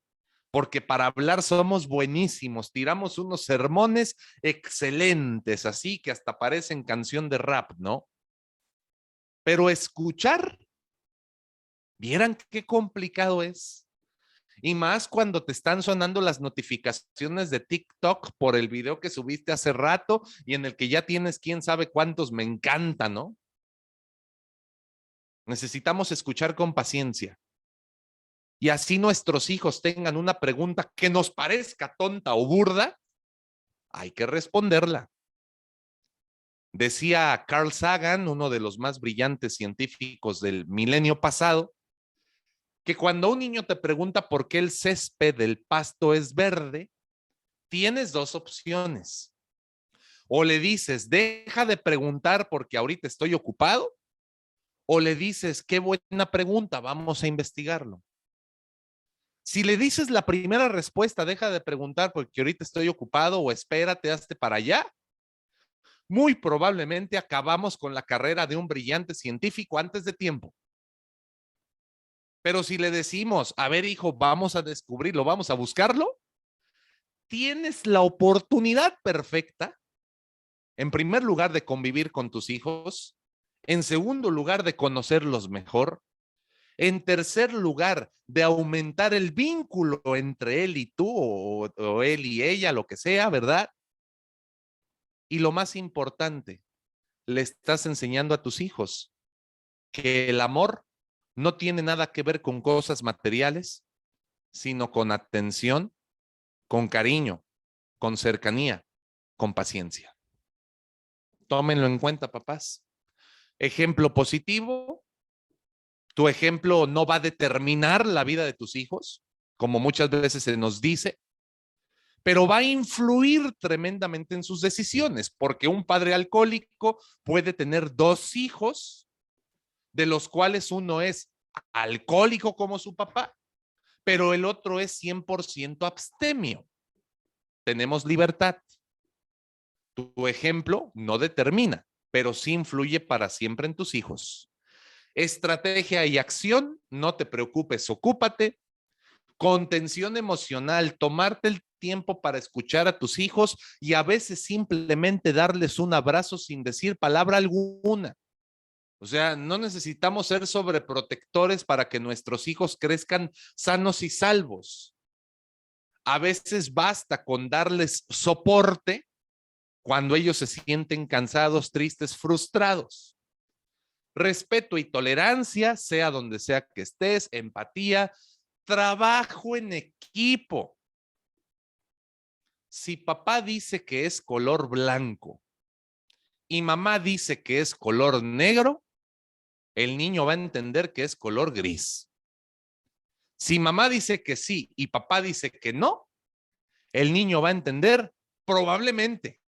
porque para hablar somos buenísimos, tiramos unos sermones excelentes, así que hasta parecen canción de rap, ¿no? Pero escuchar, ¿vieran qué complicado es? Y más cuando te están sonando las notificaciones de TikTok por el video que subiste hace rato y en el que ya tienes quién sabe cuántos me encanta, ¿no? Necesitamos escuchar con paciencia. Y así nuestros hijos tengan una pregunta que nos parezca tonta o burda, hay que responderla. Decía Carl Sagan, uno de los más brillantes científicos del milenio pasado, que cuando un niño te pregunta por qué el césped del pasto es verde, tienes 2 opciones. O le dices, deja de preguntar porque ahorita estoy ocupado, o le dices, qué buena pregunta, vamos a investigarlo. Si le dices la primera respuesta, deja de preguntar porque ahorita estoy ocupado o espérate, hazte para allá, muy probablemente acabamos con la carrera de un brillante científico antes de tiempo. Pero si le decimos, a ver, hijo, vamos a descubrirlo, vamos a buscarlo, tienes la oportunidad perfecta, en primer lugar, de convivir con tus hijos, en segundo lugar, de conocerlos mejor, en tercer lugar, de aumentar el vínculo entre él y tú, o él y ella, lo que sea, ¿verdad? Y lo más importante, le estás enseñando a tus hijos que el amor no tiene nada que ver con cosas materiales, sino con atención, con cariño, con cercanía, con paciencia. Tómenlo en cuenta, papás. Ejemplo positivo, tu ejemplo no va a determinar la vida de tus hijos, como muchas veces se nos dice, pero va a influir tremendamente en sus decisiones, porque un padre alcohólico puede tener dos hijos, de los cuales uno es alcohólico como su papá, pero el otro es 100% abstemio. Tenemos libertad. Tu ejemplo no determina, pero sí influye para siempre en tus hijos. Estrategia y acción, no te preocupes, ocúpate. Contención emocional, tomarte el tiempo para escuchar a tus hijos y a veces simplemente darles un abrazo sin decir palabra alguna. O sea, no necesitamos ser sobreprotectores para que nuestros hijos crezcan sanos y salvos. A veces basta con darles soporte cuando ellos se sienten cansados, tristes, frustrados. Respeto y tolerancia, sea donde sea que estés, empatía, trabajo en equipo. Si papá dice que es color blanco y mamá dice que es color negro, el niño va a entender que es color gris. Si mamá dice que sí y papá dice que no, el niño va a entender probablemente.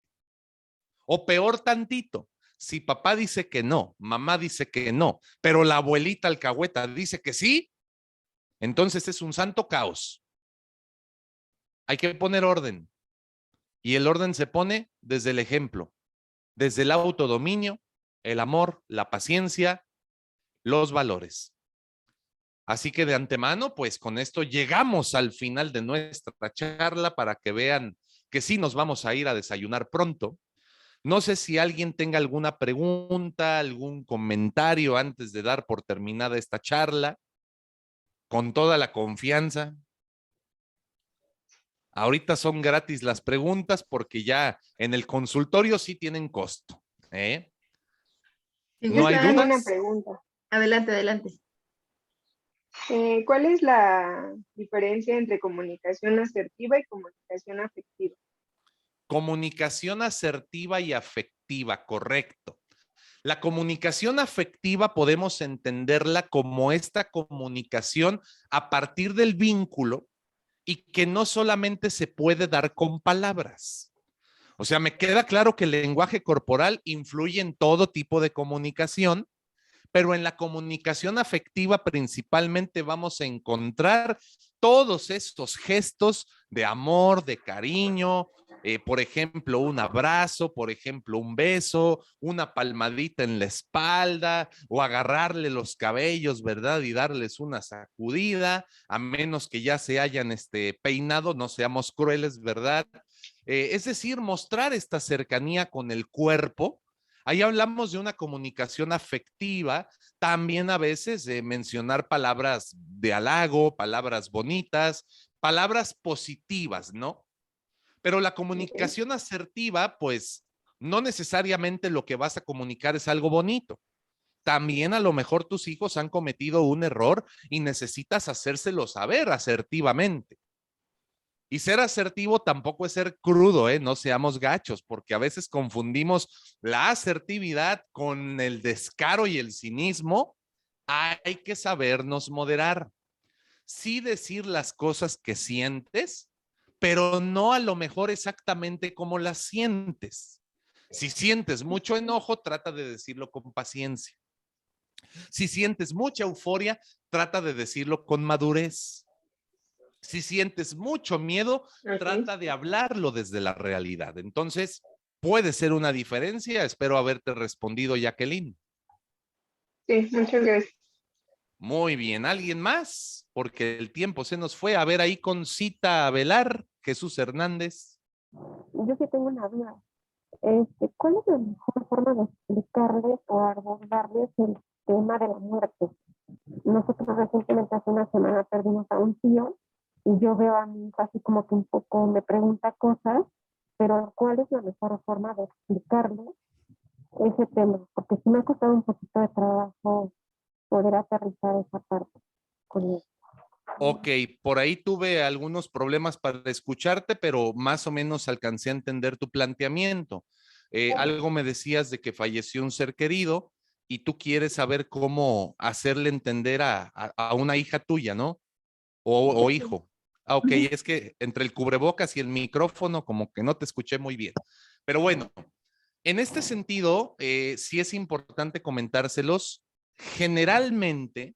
O peor tantito, si papá dice que no, mamá dice que no, pero la abuelita alcahueta dice que sí, entonces es un santo caos. Hay que poner orden. Y el orden se pone desde el ejemplo, desde el autodominio, el amor, la paciencia, los valores. Así que de antemano, pues con esto llegamos al final de nuestra charla para que vean que sí nos vamos a ir a desayunar pronto. No sé si alguien tenga alguna pregunta, algún comentario antes de dar por terminada esta charla, con toda la confianza. Ahorita son gratis las preguntas porque ya en el consultorio sí tienen costo. ¿Eh? Si ¿No hay gustan una dudas? pregunta. Adelante, adelante. ¿Cuál es la diferencia entre comunicación asertiva y comunicación afectiva? Comunicación asertiva y afectiva, correcto. La comunicación afectiva podemos entenderla como esta comunicación a partir del vínculo y que no solamente se puede dar con palabras. O sea, me queda claro que el lenguaje corporal influye en todo tipo de comunicación, pero en la comunicación afectiva principalmente vamos a encontrar todos estos gestos de amor, de cariño, por ejemplo, un abrazo, por ejemplo, un beso, una palmadita en la espalda o agarrarle los cabellos, ¿verdad? Y darles una sacudida, a menos que ya se hayan peinado, no seamos crueles, ¿verdad? Es decir, mostrar esta cercanía con el cuerpo. Ahí hablamos de una comunicación afectiva, también a veces de mencionar palabras de halago, palabras bonitas, palabras positivas, ¿no? Pero la comunicación asertiva, pues no necesariamente lo que vas a comunicar es algo bonito. También a lo mejor tus hijos han cometido un error y necesitas hacérselo saber asertivamente. Y ser asertivo tampoco es ser crudo, ¿eh? No seamos gachos, porque a veces confundimos la asertividad con el descaro y el cinismo. Hay que sabernos moderar. Sí decir las cosas que sientes, pero no a lo mejor exactamente como las sientes. Si sientes mucho enojo, trata de decirlo con paciencia. Si sientes mucha euforia, trata de decirlo con madurez. Si sientes mucho miedo, Ok. trata de hablarlo desde la realidad. Entonces, puede ser una diferencia. Espero haberte respondido, Jacqueline. Sí, muchas gracias. Muy bien. ¿Alguien más? Porque el tiempo se nos fue. A ver ahí con Cita Velar, Jesús Hernández. Yo sí tengo una duda. ¿Cuál es la mejor forma de explicarles o abordarles el tema de la muerte? Nosotros recientemente, hace una semana, perdimos a un tío y yo veo a mi hijo así como que un poco me pregunta cosas, pero ¿cuál es la mejor forma de explicarle ese tema? Porque sí me ha costado un poquito de trabajo poder aterrizar esa parte con él. Ok, por ahí tuve algunos problemas para escucharte, pero más o menos alcancé a entender tu planteamiento. Algo me decías de que falleció un ser querido y tú quieres saber cómo hacerle entender a una hija tuya, ¿no? O hijo. Ah, ok, es que entre el cubrebocas y el micrófono como que no te escuché muy bien. Pero bueno, en este sentido, sí es importante comentárselos. Generalmente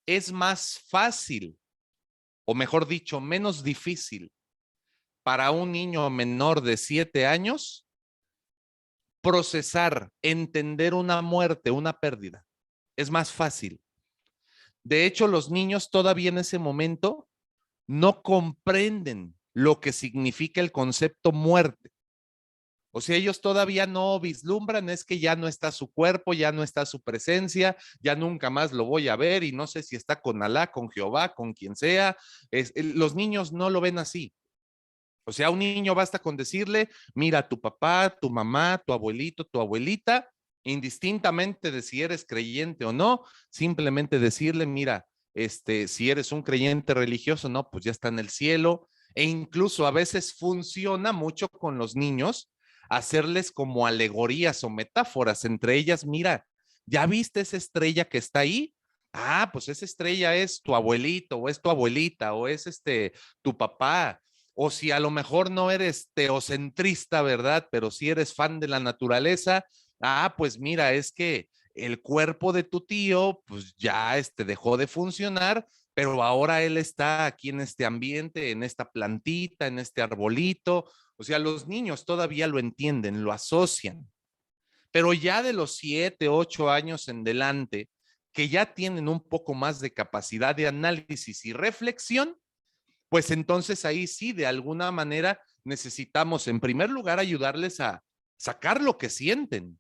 es más fácil, o mejor dicho, menos difícil para un niño menor de 7 años procesar, entender una muerte, una pérdida. Es más fácil. De hecho, los niños todavía en ese momento no comprenden lo que significa el concepto muerte. O sea, ellos todavía no vislumbran, es que ya no está su cuerpo, ya no está su presencia, ya nunca más lo voy a ver y no sé si está con Alá, con Jehová, con quien sea. Los niños no lo ven así. O sea, un niño basta con decirle, mira, tu papá, tu mamá, tu abuelito, tu abuelita, indistintamente de si eres creyente o no, simplemente decirle, mira, si eres un creyente religioso, no, pues ya está en el cielo. E incluso a veces funciona mucho con los niños hacerles como alegorías o metáforas, entre ellas, mira, ¿ya viste esa estrella que está ahí? Ah, pues esa estrella es tu abuelito o es tu abuelita o es tu papá. O si a lo mejor no eres teocentrista, ¿verdad? Pero si eres fan de la naturaleza, ah, pues mira, es que el cuerpo de tu tío, pues ya dejó de funcionar, pero ahora él está aquí en este ambiente, en esta plantita, en este arbolito. O sea, los niños todavía lo entienden, lo asocian, pero ya de los 7, 8 años en delante, que ya tienen un poco más de capacidad de análisis y reflexión, pues entonces ahí sí, de alguna manera necesitamos en primer lugar ayudarles a sacar lo que sienten.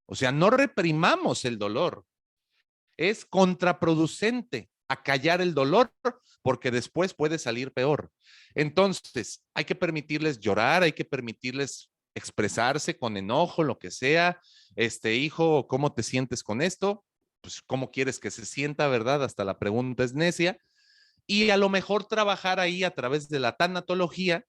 O sea, no reprimamos el dolor. Es contraproducente acallar el dolor porque después puede salir peor. Entonces, hay que permitirles llorar, hay que permitirles expresarse con enojo, lo que sea. Hijo, ¿cómo te sientes con esto? Pues, ¿cómo quieres que se sienta, verdad? Hasta la pregunta es necia. Y a lo mejor trabajar ahí a través de la tanatología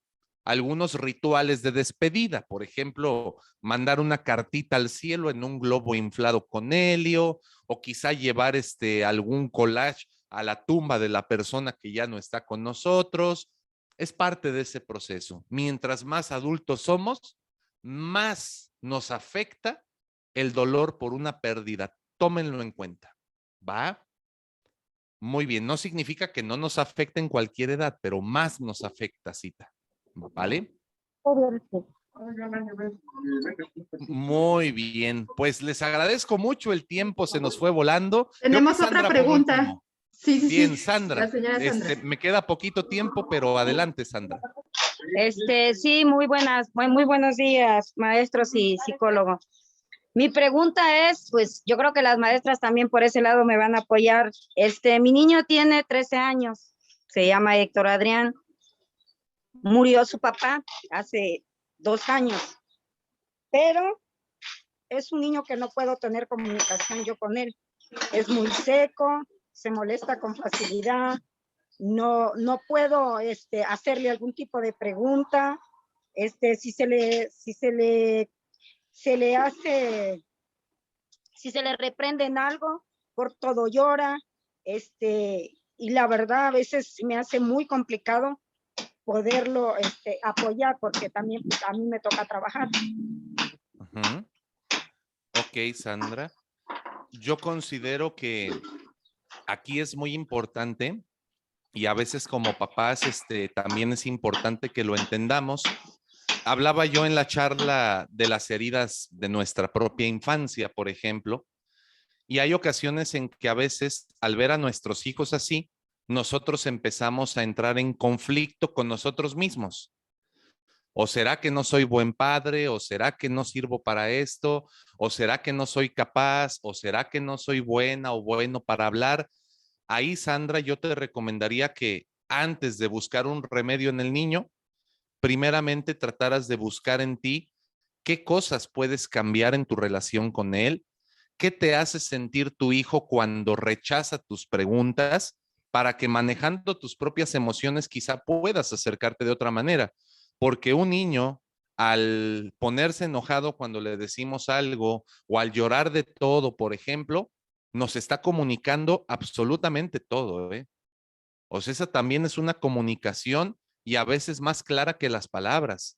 algunos rituales de despedida, por ejemplo, mandar una cartita al cielo en un globo inflado con helio, o quizá llevar algún collage a la tumba de la persona que ya no está con nosotros. Es parte de ese proceso. Mientras más adultos somos, más nos afecta el dolor por una pérdida. Tómenlo en cuenta. ¿Va? Muy bien, no significa que no nos afecte en cualquier edad, pero más nos afecta, Cita. ¿Vale? Obviamente. Muy bien, pues les agradezco mucho el tiempo, se nos fue volando. Creo que Tenemos otra Sandra por pregunta. último. Sí, sí, Bien, sí. La Sandra, señora Sandra. me queda poquito tiempo, pero adelante, Sandra. Sí, muy buenos días, maestros y psicólogos. Mi pregunta es, pues yo creo que las maestras también por ese lado me van a apoyar. Mi niño tiene 13 años, se llama Héctor Adrián. Murió su papá hace 2 años, pero es un niño que no puedo tener comunicación yo con él. Es muy seco, se molesta con facilidad, no puedo hacerle algún tipo de pregunta. Si se le reprende en algo, por todo llora, y la verdad a veces me hace muy complicado poderlo apoyar porque también pues, a mí me toca trabajar. Uh-huh. Ok, Sandra. Yo considero que aquí es muy importante y a veces como papás también es importante que lo entendamos. Hablaba yo en la charla de las heridas de nuestra propia infancia, por ejemplo, y hay ocasiones en que a veces al ver a nuestros hijos así, nosotros empezamos a entrar en conflicto con nosotros mismos. ¿O será que no soy buen padre? ¿O será que no sirvo para esto? ¿O será que no soy capaz? ¿O será que no soy buena o bueno para hablar? Ahí, Sandra, yo te recomendaría que antes de buscar un remedio en el niño, primeramente trataras de buscar en ti qué cosas puedes cambiar en tu relación con él, qué te hace sentir tu hijo cuando rechaza tus preguntas, para que manejando tus propias emociones quizá puedas acercarte de otra manera. Porque un niño, al ponerse enojado cuando le decimos algo o al llorar de todo, por ejemplo, nos está comunicando absolutamente todo, ¿eh? O sea, esa también es una comunicación y a veces más clara que las palabras.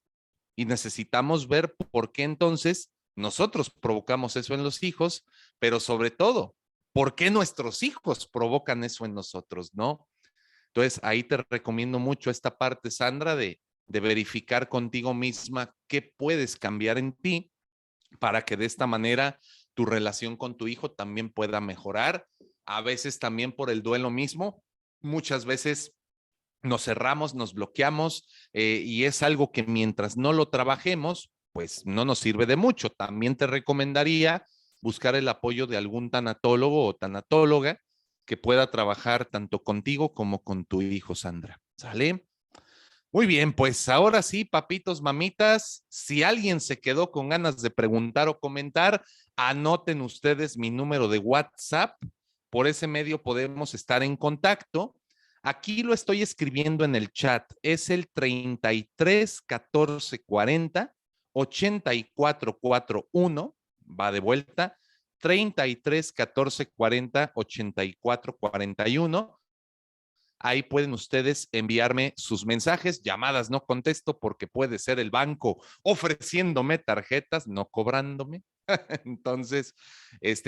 Y necesitamos ver por qué entonces nosotros provocamos eso en los hijos, pero sobre todo, por qué nuestros hijos provocan eso en nosotros, ¿no? Entonces, ahí te recomiendo mucho esta parte, Sandra, de verificar contigo misma qué puedes cambiar en ti para que de esta manera tu relación con tu hijo también pueda mejorar. A veces también por el duelo mismo, muchas veces nos cerramos, nos bloqueamos y es algo que mientras no lo trabajemos, pues no nos sirve de mucho. También te recomendaría buscar el apoyo de algún tanatólogo o tanatóloga que pueda trabajar tanto contigo como con tu hijo, Sandra. ¿Sale? Muy bien, pues ahora sí, papitos, mamitas, si alguien se quedó con ganas de preguntar o comentar, anoten ustedes mi número de WhatsApp. Por ese medio podemos estar en contacto. Aquí lo estoy escribiendo en el chat. Es el 33 14 40 84 41. Va de vuelta. 33 14 40 84 41. Ahí pueden ustedes enviarme sus mensajes, llamadas no contesto porque puede ser el banco ofreciéndome tarjetas, no cobrándome. Entonces,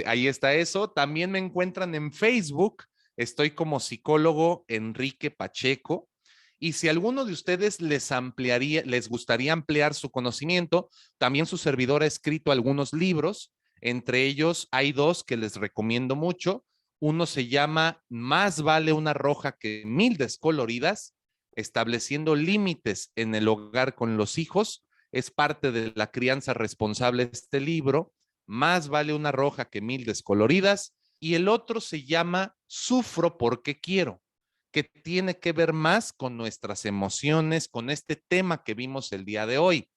ahí está eso. También me encuentran en Facebook. Estoy como psicólogo Enrique Pacheco. Y si alguno de ustedes les gustaría ampliar su conocimiento, también su servidor ha escrito algunos libros. Entre ellos hay dos que les recomiendo mucho. Uno se llama Más vale una roja que 1000 descoloridas, estableciendo límites en el hogar con los hijos. Es parte de la crianza responsable este libro. Más vale una roja que 1000 descoloridas. Y el otro se llama Sufro porque quiero, que tiene que ver más con nuestras emociones, con este tema que vimos el día de hoy.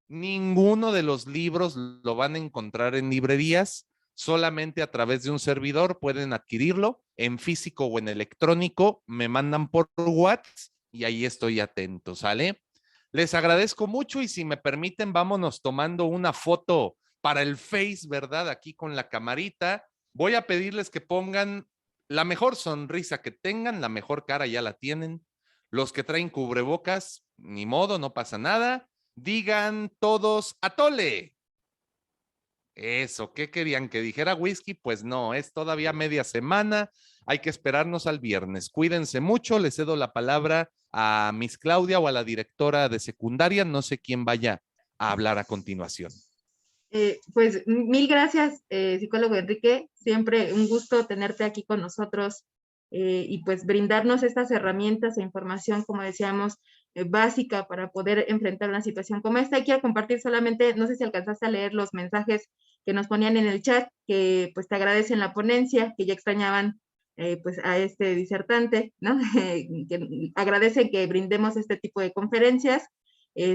Ninguno de los libros lo van a encontrar en librerías, solamente a través de un servidor pueden adquirirlo en físico o en electrónico, me mandan por WhatsApp y ahí estoy atento, ¿sale? Les agradezco mucho y si me permiten, vámonos tomando una foto para el Face, ¿verdad? Aquí con la camarita. Voy a pedirles que pongan la mejor sonrisa que tengan, la mejor cara ya la tienen. Los que traen cubrebocas, ni modo, no pasa nada. Digan todos atole. Eso, ¿qué querían? ¿Que dijera whisky? Pues no, es todavía media semana. Hay que esperarnos al viernes. Cuídense mucho. Les cedo la palabra a Miss Claudia o a la directora de secundaria. No sé quién vaya a hablar a continuación. Pues mil gracias, psicólogo Enrique. Siempre un gusto tenerte aquí con nosotros y pues brindarnos estas herramientas e información, como decíamos, básica para poder enfrentar una situación como esta. Y quiero compartir solamente, no sé si alcanzaste a leer los mensajes que nos ponían en el chat, que pues te agradecen la ponencia, que ya extrañaban pues a este disertante, ¿no? Que agradecen que brindemos este tipo de conferencias.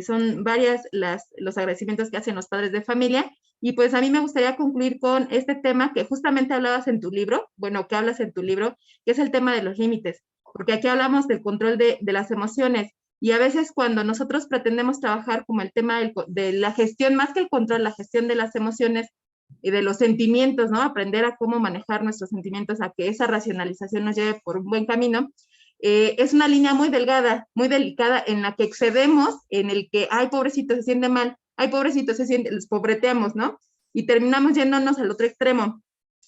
Son varias los agradecimientos que hacen los padres de familia. Y pues a mí me gustaría concluir con este tema que justamente hablabas en tu libro, bueno, que hablas en tu libro, que es el tema de los límites, porque aquí hablamos del control de las emociones. Y a veces cuando nosotros pretendemos trabajar como el tema de la gestión, más que el control, la gestión de las emociones y de los sentimientos, ¿no? Aprender a cómo manejar nuestros sentimientos, a que esa racionalización nos lleve por un buen camino. Es una línea muy delgada, muy delicada, en la que excedemos, en el que, ay, pobrecito, se siente mal, ay, pobrecito, se siente, los pobreteamos, ¿no? Y terminamos yéndonos al otro extremo.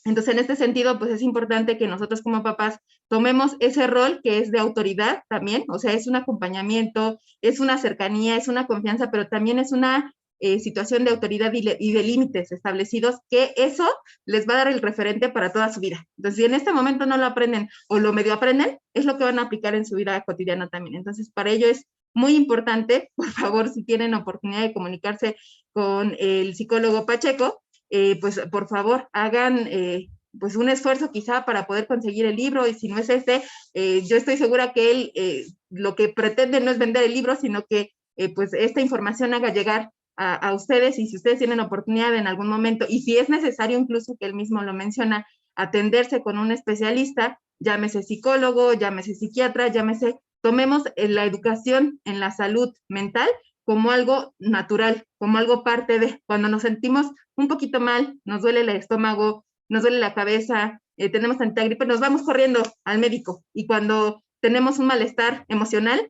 Entonces, en este sentido, pues es importante que nosotros como papás tomemos ese rol que es de autoridad también, o sea, es un acompañamiento, es una cercanía, es una confianza, pero también es una situación de autoridad y de límites establecidos, que eso les va a dar el referente para toda su vida. Entonces, si en este momento no lo aprenden o lo medio aprenden, es lo que van a aplicar en su vida cotidiana también. Entonces, para ello es muy importante, por favor, si tienen oportunidad de comunicarse con el psicólogo Pacheco, pues por favor hagan pues un esfuerzo quizá para poder conseguir el libro, y si no es yo estoy segura que él lo que pretende no es vender el libro, sino que pues esta información haga llegar a ustedes, y si ustedes tienen oportunidad en algún momento, y si es necesario incluso que él mismo lo menciona, atenderse con un especialista, llámese psicólogo, llámese psiquiatra, tomemos la educación en la salud mental como algo natural, como algo parte de cuando nos sentimos un poquito mal, nos duele el estómago, nos duele la cabeza, tenemos tanta gripe, nos vamos corriendo al médico, y cuando tenemos un malestar emocional,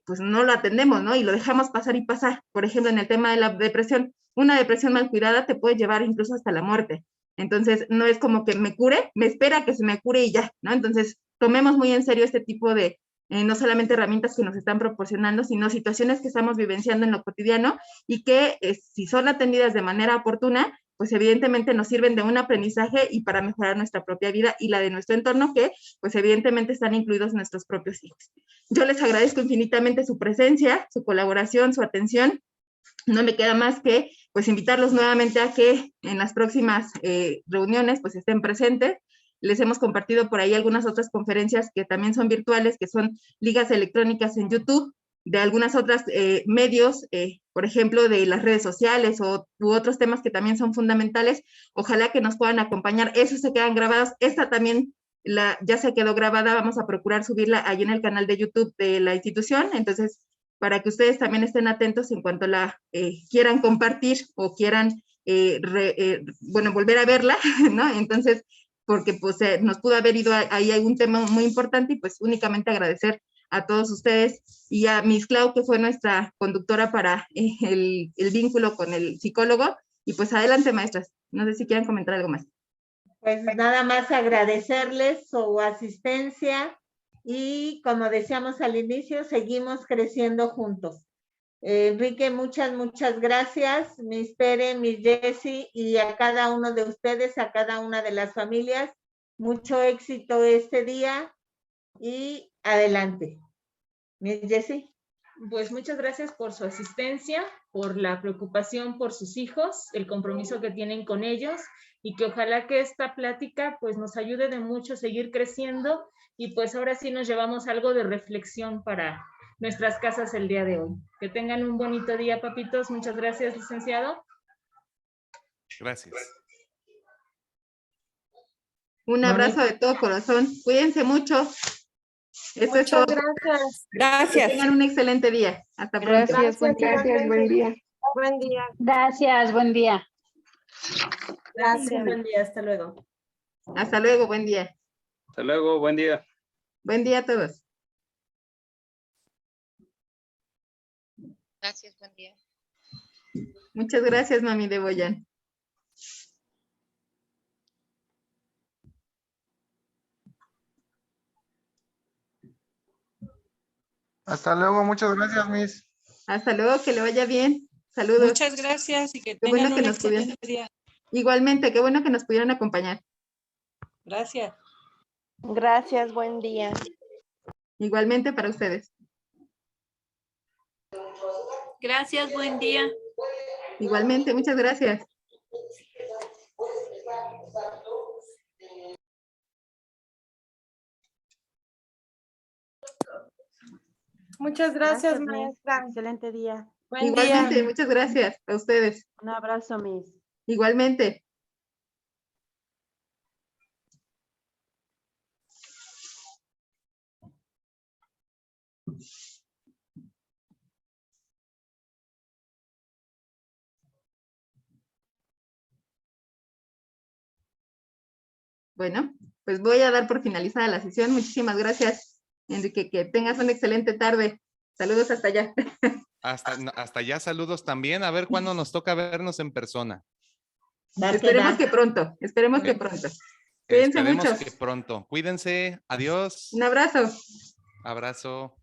pues no lo atendemos, ¿no? Y lo dejamos pasar y pasar. Por ejemplo, en el tema de la depresión, una depresión mal cuidada te puede llevar incluso hasta la muerte. Entonces, no es como que me cure, me espera que se me cure y ya, ¿no? Entonces, tomemos muy en serio este tipo de, no solamente herramientas que nos están proporcionando, sino situaciones que estamos vivenciando en lo cotidiano, y que si son atendidas de manera oportuna, pues evidentemente nos sirven de un aprendizaje y para mejorar nuestra propia vida y la de nuestro entorno, que pues evidentemente están incluidos nuestros propios hijos. Yo les agradezco infinitamente su presencia, su colaboración, su atención. No me queda más que pues invitarlos nuevamente a que en las próximas reuniones pues estén presentes. Les hemos compartido por ahí algunas otras conferencias que también son virtuales, que son ligas electrónicas en YouTube, de algunas otras medios, por ejemplo, de las redes sociales u otros temas que también son fundamentales. Ojalá que nos puedan acompañar. Esos se quedan grabados. Esta también ya se quedó grabada. Vamos a procurar subirla ahí en el canal de YouTube de la institución. Entonces, para que ustedes también estén atentos en cuanto la quieran compartir o quieran, bueno, volver a verla, ¿no? Entonces, porque pues nos pudo haber ido ahí algún tema muy importante, y pues únicamente agradecer a todos ustedes y a Miss Clau, que fue nuestra conductora para el vínculo con el psicólogo. Y pues adelante, maestras. No sé si quieren comentar algo más. Pues nada más agradecerles su asistencia y como decíamos al inicio, seguimos creciendo juntos. Enrique, muchas gracias, Miss Pere, Miss Jessie, y a cada uno de ustedes, a cada una de las familias, mucho éxito este día y adelante. Miss Jessie. Pues muchas gracias por su asistencia, por la preocupación por sus hijos, el compromiso que tienen con ellos, y que ojalá que esta plática pues nos ayude de mucho a seguir creciendo, y pues ahora sí nos llevamos algo de reflexión para nuestras casas el día de hoy. Que tengan un bonito día, papitos. Muchas gracias, licenciado. Gracias. Un abrazo de todo corazón. Cuídense mucho. Eso es todo. Gracias. Que tengan un excelente día. Hasta pronto. Gracias, buen día. Buen día. Gracias, buen día. Gracias, buen día. Hasta luego. Hasta luego, buen día. Hasta luego, buen día. Buen día a todos. Gracias, buen día. Muchas gracias, mami de Boyan. Hasta luego, muchas gracias, Miss. Hasta luego, que le vaya bien. Saludos. Muchas gracias y que Qué bueno tengan que un nos pudieron. excelente día. Igualmente, qué bueno que nos pudieron acompañar. Gracias. Gracias, buen día. Igualmente para ustedes. Gracias, buen día. Igualmente, muchas gracias. Muchas gracias, maestra. Excelente día. Igualmente, muchas gracias a ustedes. Un abrazo, Miss. Igualmente. Bueno, pues voy a dar por finalizada la sesión. Muchísimas gracias, Enrique. Que tengas una excelente tarde. Saludos hasta allá. Hasta allá, saludos también. A ver cuándo nos toca vernos en persona. Va a Esperemos quedar. que pronto, esperemos que pronto. Cuídense Esperemos mucho. que pronto. Cuídense. Adiós. Un abrazo. Abrazo.